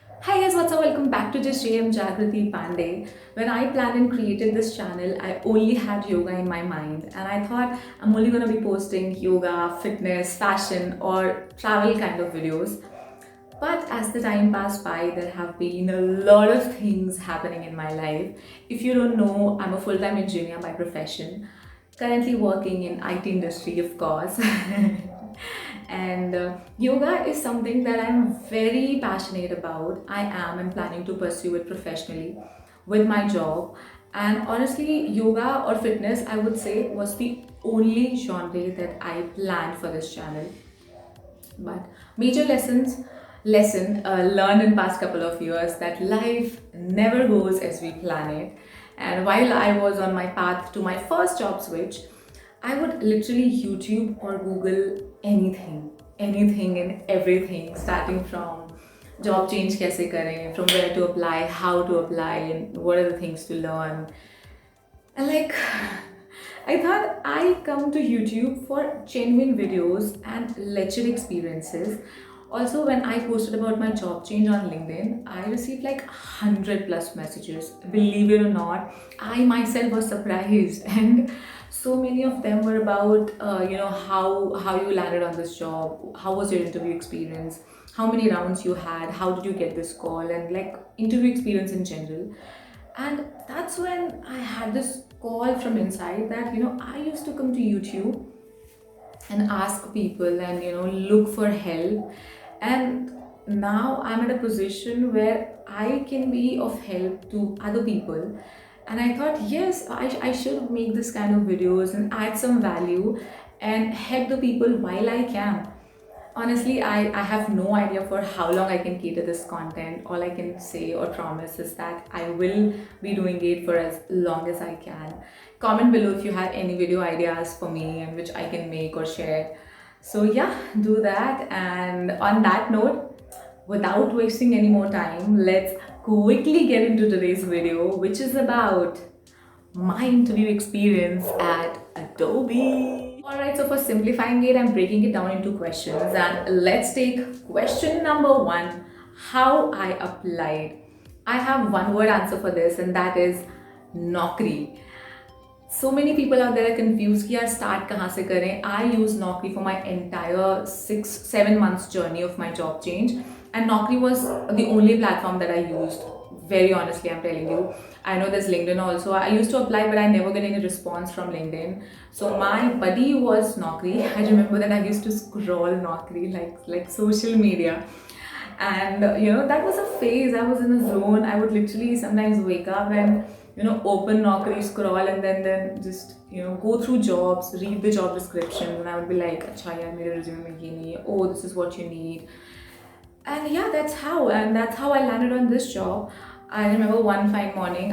Hi guys, what's up? Welcome back to just JM Jagrati Pandey. When I planned and created this channel, I only had yoga in my mind, and I thought I'm only gonna be posting yoga, fitness, fashion, or travel kind of videos. But as the time passed by, there have been a lot of things happening in my life. If you don't know, I'm a full-time engineer by profession, currently working in IT industry, of course. And yoga is something that I'm very passionate about. I am and planning to pursue it professionally with my job. And honestly, yoga or fitness, I would say, was the only genre that I planned for this channel. But major lesson learned in past couple of years that life never goes as we plan it. And while I was on my path to my first job switch, I would literally YouTube or Google anything and everything, starting from job change kaise kare, from where to apply, how to apply, and what are the things to learn. And like, I thought I come to YouTube for genuine videos and lecture experiences. Also, when I posted about my job change on LinkedIn, I received like 100 plus messages. Believe it or not, I myself was surprised, and so many of them were about, how you landed on this job, how was your interview experience, how many rounds you had, how did you get this call, and like interview experience in general. And that's when I had this call from inside that, I used to come to YouTube and ask people and, look for help. And now I'm at a position where I can be of help to other people. And I thought, yes, I should make this kind of videos and add some value and help the people while I can. Honestly, I have no idea for how long I can cater this content. All I can say or promise is that I will be doing it for as long as I can. Comment below if you have any video ideas for me and which I can make or share. So yeah, do that. And on that note, without wasting any more time, let's quickly get into today's video, which is about my interview experience at Adobe. Alright, so for simplifying it, I'm breaking it down into questions. And let's take question number one, how I applied. I have one word answer for this, and that is Naukri. So many people out there are confused कि यार start कहाँ से करें. I use Naukri for my entire 6-7 months journey of my job change, and Naukri was the only platform that I used. Very honestly, I'm telling you. I know there's LinkedIn also. I used to apply, but I never get any response from LinkedIn. So my buddy was Naukri. I remember that I used to scroll Naukri like social media. And that was a phase. I was in a zone. I would literally sometimes wake up and open Naukri, scroll, and then just go through jobs, read the job description, and I would be like, "Acha yaar, mere resume mein ye nahi hai. Oh, this is what you need." And yeah, that's how I landed on this job. I remember one fine morning,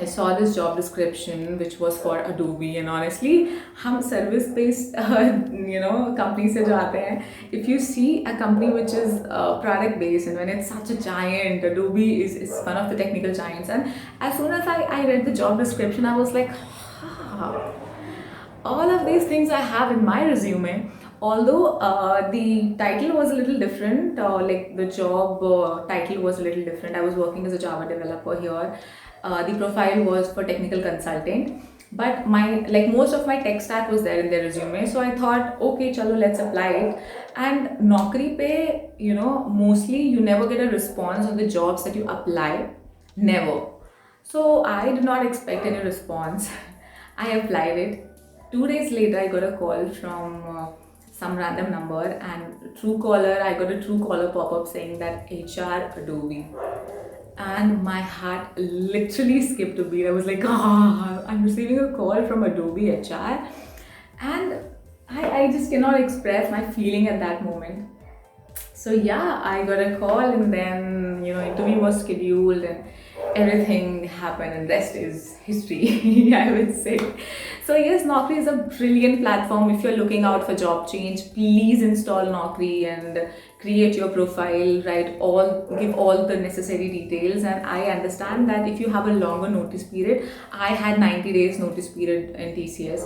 I saw this job description which was for Adobe, and honestly, हम service based company से जो आते हैं, if you see a company which is product based, and when it's such a giant, Adobe is one of the technical giants. And as soon as I read the job description, I was like, ah, all of these things I have in my resume. Although the title was a little different, like the job title was a little different. I was working as a Java developer here. The profile was for technical consultant, but my like most of my tech stack was there in their resume. So I thought, okay, chalo, let's apply it. And Naukri pe, mostly you never get a response on the jobs that you apply. Never. So I did not expect any response. I applied it. 2 days later, I got a call from some random number, and Truecaller, I got a Truecaller pop-up saying that HR Adobe. And my heart literally skipped a beat. I was like, I'm receiving a call from Adobe HR. And I just cannot express my feeling at that moment. So yeah, I got a call, and then interview was scheduled and everything happened, and rest is history. I would say. So yes, Naukri is a brilliant platform. If you're looking out for job change, please install Naukri and create your profile, give all the necessary details. And I understand that if you have a longer notice period, I had 90 days notice period in TCS.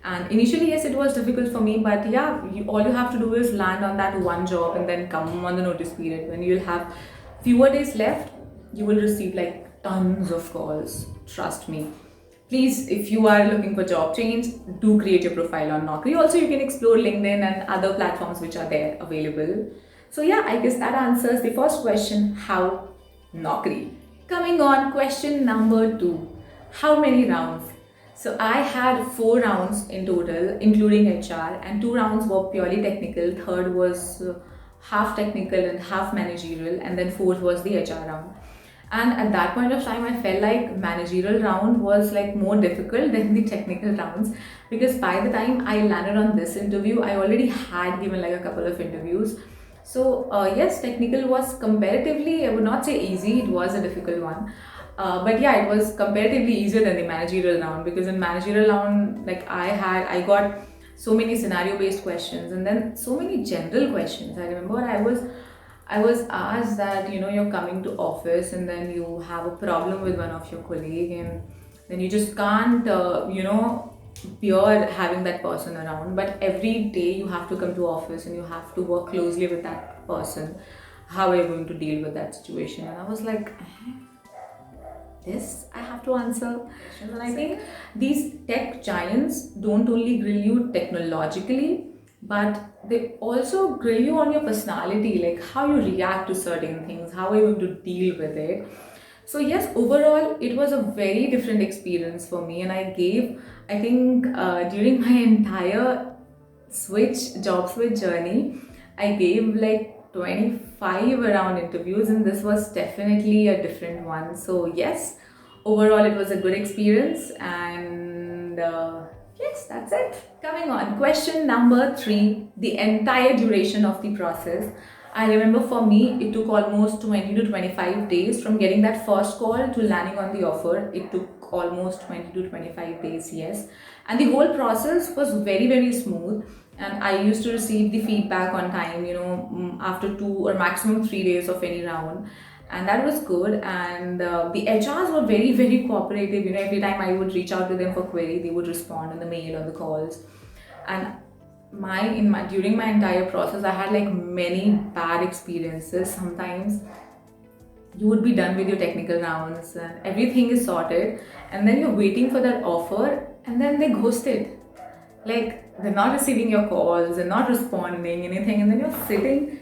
And initially, yes, it was difficult for me, but yeah, all you have to do is land on that one job and then come on the notice period when you'll have fewer days left, you will receive like tons of calls. Trust me. Please, if you are looking for job change, do create your profile on Naukri. Also, you can explore LinkedIn and other platforms which are there available. So yeah, I guess that answers the first question, how Naukri. Coming on, question number 2. How many rounds? So I had 4 rounds in total, including HR, and 2 rounds were purely technical. Third was half technical and half managerial, and then fourth was the HR round. And at that point of time, I felt like managerial round was like more difficult than the technical rounds, because by the time I landed on this interview, I already had given like a couple of interviews. So yes, technical was comparatively, I would not say easy, it was a difficult one. But yeah, it was comparatively easier than the managerial round, because in managerial round, like I got so many scenario based questions and then so many general questions. I remember I was asked that, you're coming to office and then you have a problem with one of your colleague, and then you just can't bear having that person around, but every day you have to come to office and you have to work closely with that person. How are you going to deal with that situation? And I was like, this I have to answer questions. And I think these tech giants don't only grill you technologically, but they also grill you on your personality, like how you react to certain things, how are you going to deal with it. So yes, overall it was a very different experience for me, and I think during my entire job switch journey, I gave like 25 around interviews, and this was definitely a different one. So yes, overall it was a good experience, and yes, that's it. Coming on, question number 3, the entire duration of the process. I remember for me, it took almost 20 to 25 days from getting that first call to landing on the offer. It took almost 20 to 25 days, yes. And the whole process was very, very smooth. And I used to receive the feedback on time, after 2 or maximum 3 days of any round. And that was good. And the HRs were very, very cooperative. Every time I would reach out to them for query, they would respond on the mail or the calls. And during my entire process, I had like many bad experiences. Sometimes you would be done with your technical rounds and everything is sorted, and then you're waiting for that offer, and then they ghosted. Like, they're not receiving your calls, they're not responding anything, and then you're sitting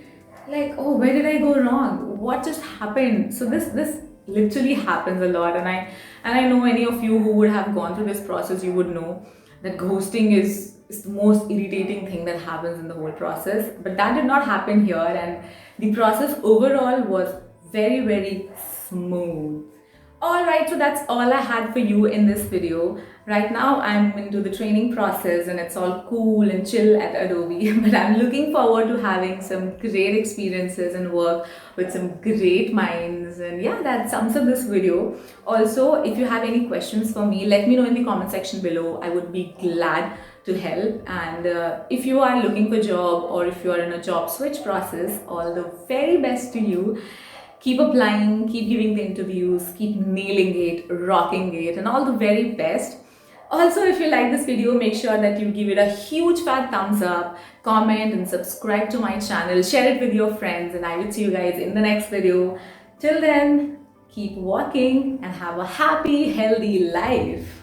like, oh, where did I go wrong? What just happened? So this literally happens a lot, and I know any of you who would have gone through this process, you would know that ghosting is the most irritating thing that happens in the whole process. But that did not happen here, and the process overall was very, very smooth. Alright, so that's all I had for you in this video. Right now I'm into the training process and it's all cool and chill at Adobe, but I'm looking forward to having some great experiences and work with some great minds. And yeah, that sums up this video. Also, if you have any questions for me, let me know in the comment section below. I would be glad to help. And if you are looking for a job, or if you are in a job switch process, all the very best to you. Keep applying, keep giving the interviews, keep nailing it, rocking it, and all the very best. Also, if you like this video, make sure that you give it a huge fat thumbs up, comment and subscribe to my channel, share it with your friends, and I will see you guys in the next video. Till then, keep walking and have a happy, healthy life.